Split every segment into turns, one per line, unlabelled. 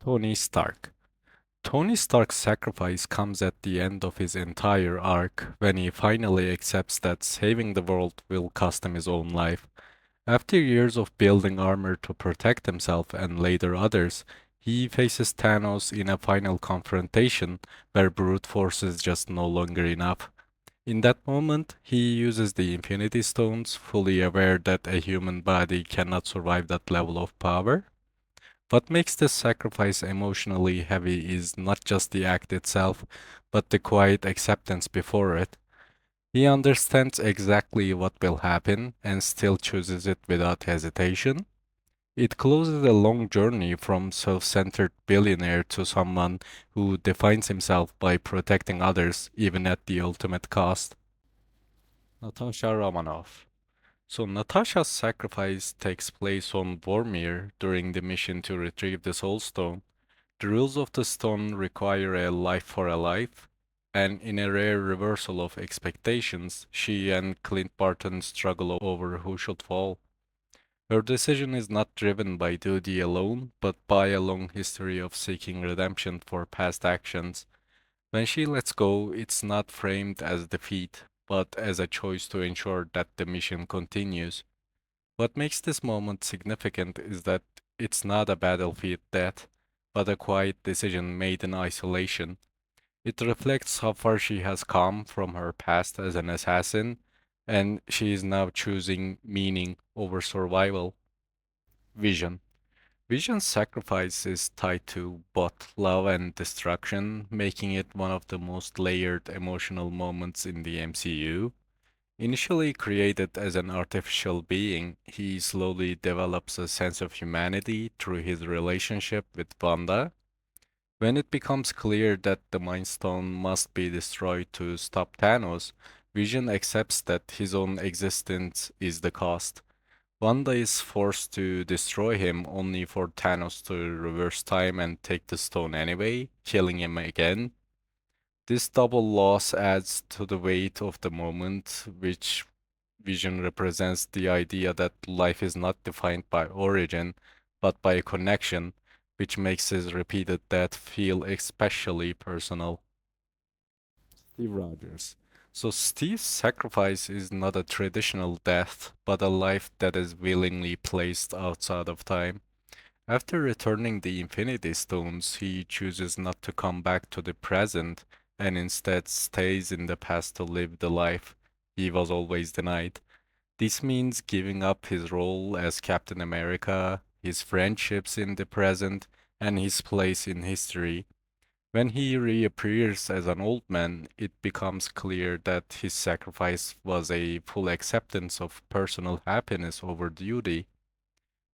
Tony Stark. Tony Stark's sacrifice comes at the end of his entire arc when he finally accepts that saving the world will cost him his own life. After years of building armor to protect himself and later others, he faces Thanos in a final confrontation where brute force is just no longer enough. In that moment, he uses the Infinity Stones, fully aware that a human body cannot survive that level of power. What makes this sacrifice emotionally heavy is not just the act itself, but the quiet acceptance before it. He understands exactly what will happen and still chooses it without hesitation. It closes a long journey from self-centered billionaire to someone who defines himself by protecting others even at the ultimate cost. Natasha Romanoff. So Natasha's sacrifice takes place on Vormir during the mission to retrieve the Soul Stone. The rules of the stone require a life for a life, and in a rare reversal of expectations, she and Clint Barton struggle over who should fall. Her decision is not driven by duty alone, but by a long history of seeking redemption for past actions. When she lets go, it's not framed as defeat, but as a choice to ensure that the mission continues. What makes this moment significant is that it's not a battlefield death, but a quiet decision made in isolation. It reflects how far she has come from her past as an assassin, and she is now choosing meaning over survival. Vision. Vision's sacrifice is tied to both love and destruction, making it one of the most layered emotional moments in the MCU. Initially created as an artificial being, he slowly develops a sense of humanity through his relationship with Wanda. When it becomes clear that the Mind Stone must be destroyed to stop Thanos, Vision accepts that his own existence is the cost. Wanda is forced to destroy him only for Thanos to reverse time and take the stone anyway, killing him again. This double loss adds to the weight of the moment, which Vision represents the idea that life is not defined by origin, but by a connection, which makes his repeated death feel especially personal. Steve Rogers. So Steve's sacrifice is not a traditional death, but a life that is willingly placed outside of time. After returning the Infinity Stones, he chooses not to come back to the present and instead stays in the past to live the life he was always denied. This means giving up his role as Captain America, his friendships in the present, and his place in history. When he reappears as an old man, it becomes clear that his sacrifice was a full acceptance of personal happiness over duty.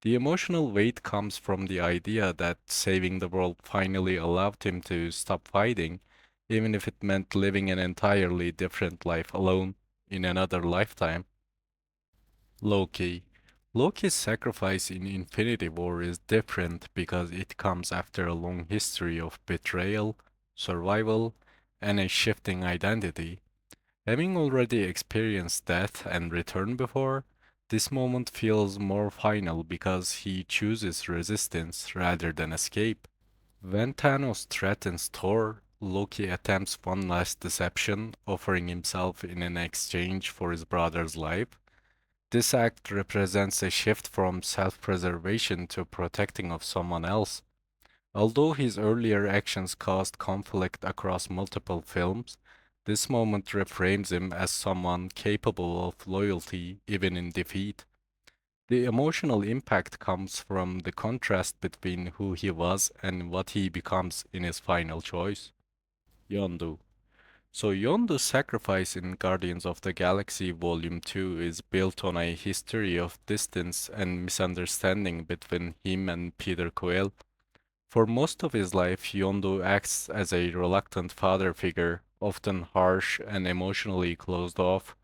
The emotional weight comes from the idea that saving the world finally allowed him to stop fighting, even if it meant living an entirely different life alone in another lifetime. Loki. Loki's sacrifice in Infinity War is different because it comes after a long history of betrayal, survival, and a shifting identity. Having already experienced death and return before, this moment feels more final because he chooses resistance rather than escape. When Thanos threatens Thor, Loki attempts one last deception, offering himself in an exchange for his brother's life. This act represents a shift from self-preservation to protecting of someone else. Although his earlier actions caused conflict across multiple films, this moment reframes him as someone capable of loyalty even in defeat. The emotional impact comes from the contrast between who he was and what he becomes in his final choice. Yondu. So Yondu's sacrifice in Guardians of the Galaxy Volume 2 is built on a history of distance and misunderstanding between him and Peter Quill. For most of his life, Yondu acts as a reluctant father figure, often harsh and emotionally closed off.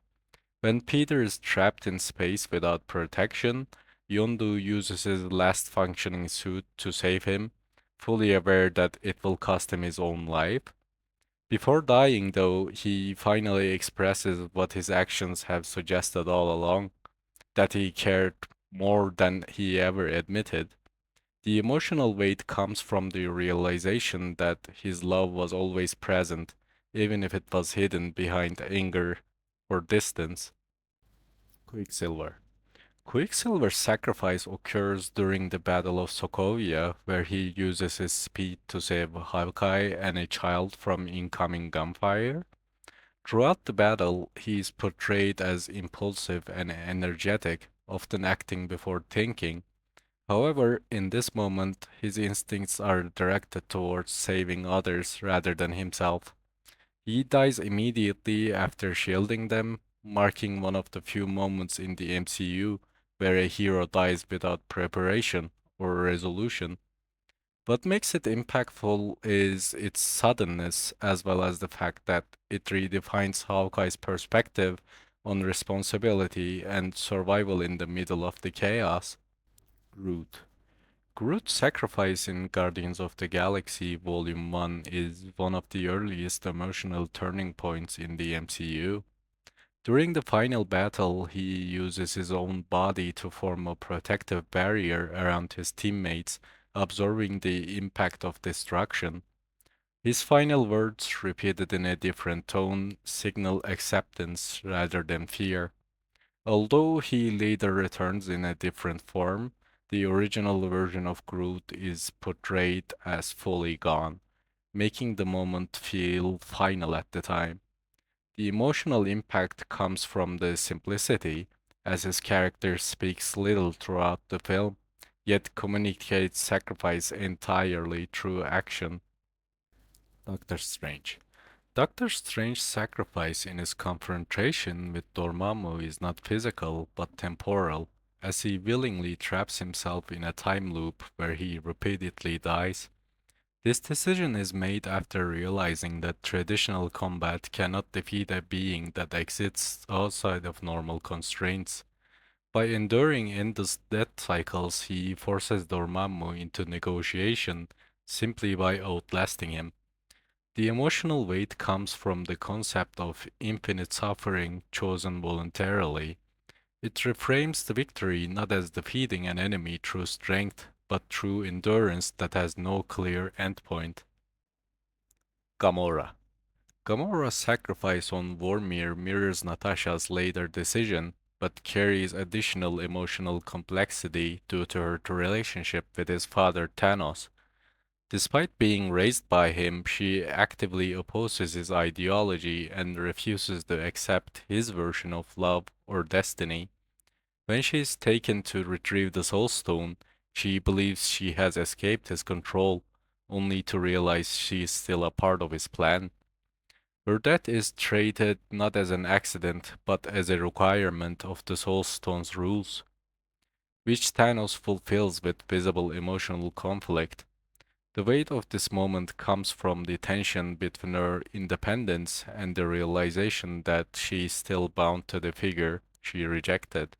When Peter is trapped in space without protection, Yondu uses his last functioning suit to save him, fully aware that it will cost him his own life. Before dying, though, he finally expresses what his actions have suggested all along, that he cared more than he ever admitted. The emotional weight comes from the realization that his love was always present, even if it was hidden behind anger or distance. Quicksilver. Quicksilver's sacrifice occurs during the Battle of Sokovia, where he uses his speed to save Hawkeye and a child from incoming gunfire. Throughout the battle, he is portrayed as impulsive and energetic, often acting before thinking. However, in this moment, his instincts are directed towards saving others rather than himself. He dies immediately after shielding them, marking one of the few moments in the MCU where a hero dies without preparation or resolution. What makes it impactful is its suddenness, as well as the fact that it redefines Hawkeye's perspective on responsibility and survival in the middle of the chaos. Groot. Groot's sacrifice in Guardians of the Galaxy Volume 1 is one of the earliest emotional turning points in the MCU. During the final battle, he uses his own body to form a protective barrier around his teammates, absorbing the impact of destruction. His final words, repeated in a different tone, signal acceptance rather than fear. Although he later returns in a different form, the original version of Groot is portrayed as fully gone, making the moment feel final at the time. The emotional impact comes from the simplicity, as his character speaks little throughout the film, yet communicates sacrifice entirely through action. Doctor Strange. Doctor Strange's sacrifice in his confrontation with Dormammu is not physical but temporal, as he willingly traps himself in a time loop where he repeatedly dies. This decision is made after realizing that traditional combat cannot defeat a being that exists outside of normal constraints. By enduring endless death cycles, he forces Dormammu into negotiation simply by outlasting him. The emotional weight comes from the concept of infinite suffering chosen voluntarily. It reframes the victory not as defeating an enemy through strength, but through endurance that has no clear endpoint. Gamora. Gamora's sacrifice on Vormir mirrors Natasha's later decision, but carries additional emotional complexity due to her relationship with his father Thanos. Despite being raised by him, she actively opposes his ideology and refuses to accept his version of love or destiny. When she is taken to retrieve the Soul Stone, she believes she has escaped his control, only to realize she is still a part of his plan. Her death is treated not as an accident, but as a requirement of the Soul Stone's rules, which Thanos fulfills with visible emotional conflict. The weight of this moment comes from the tension between her independence and the realization that she is still bound to the figure she rejected.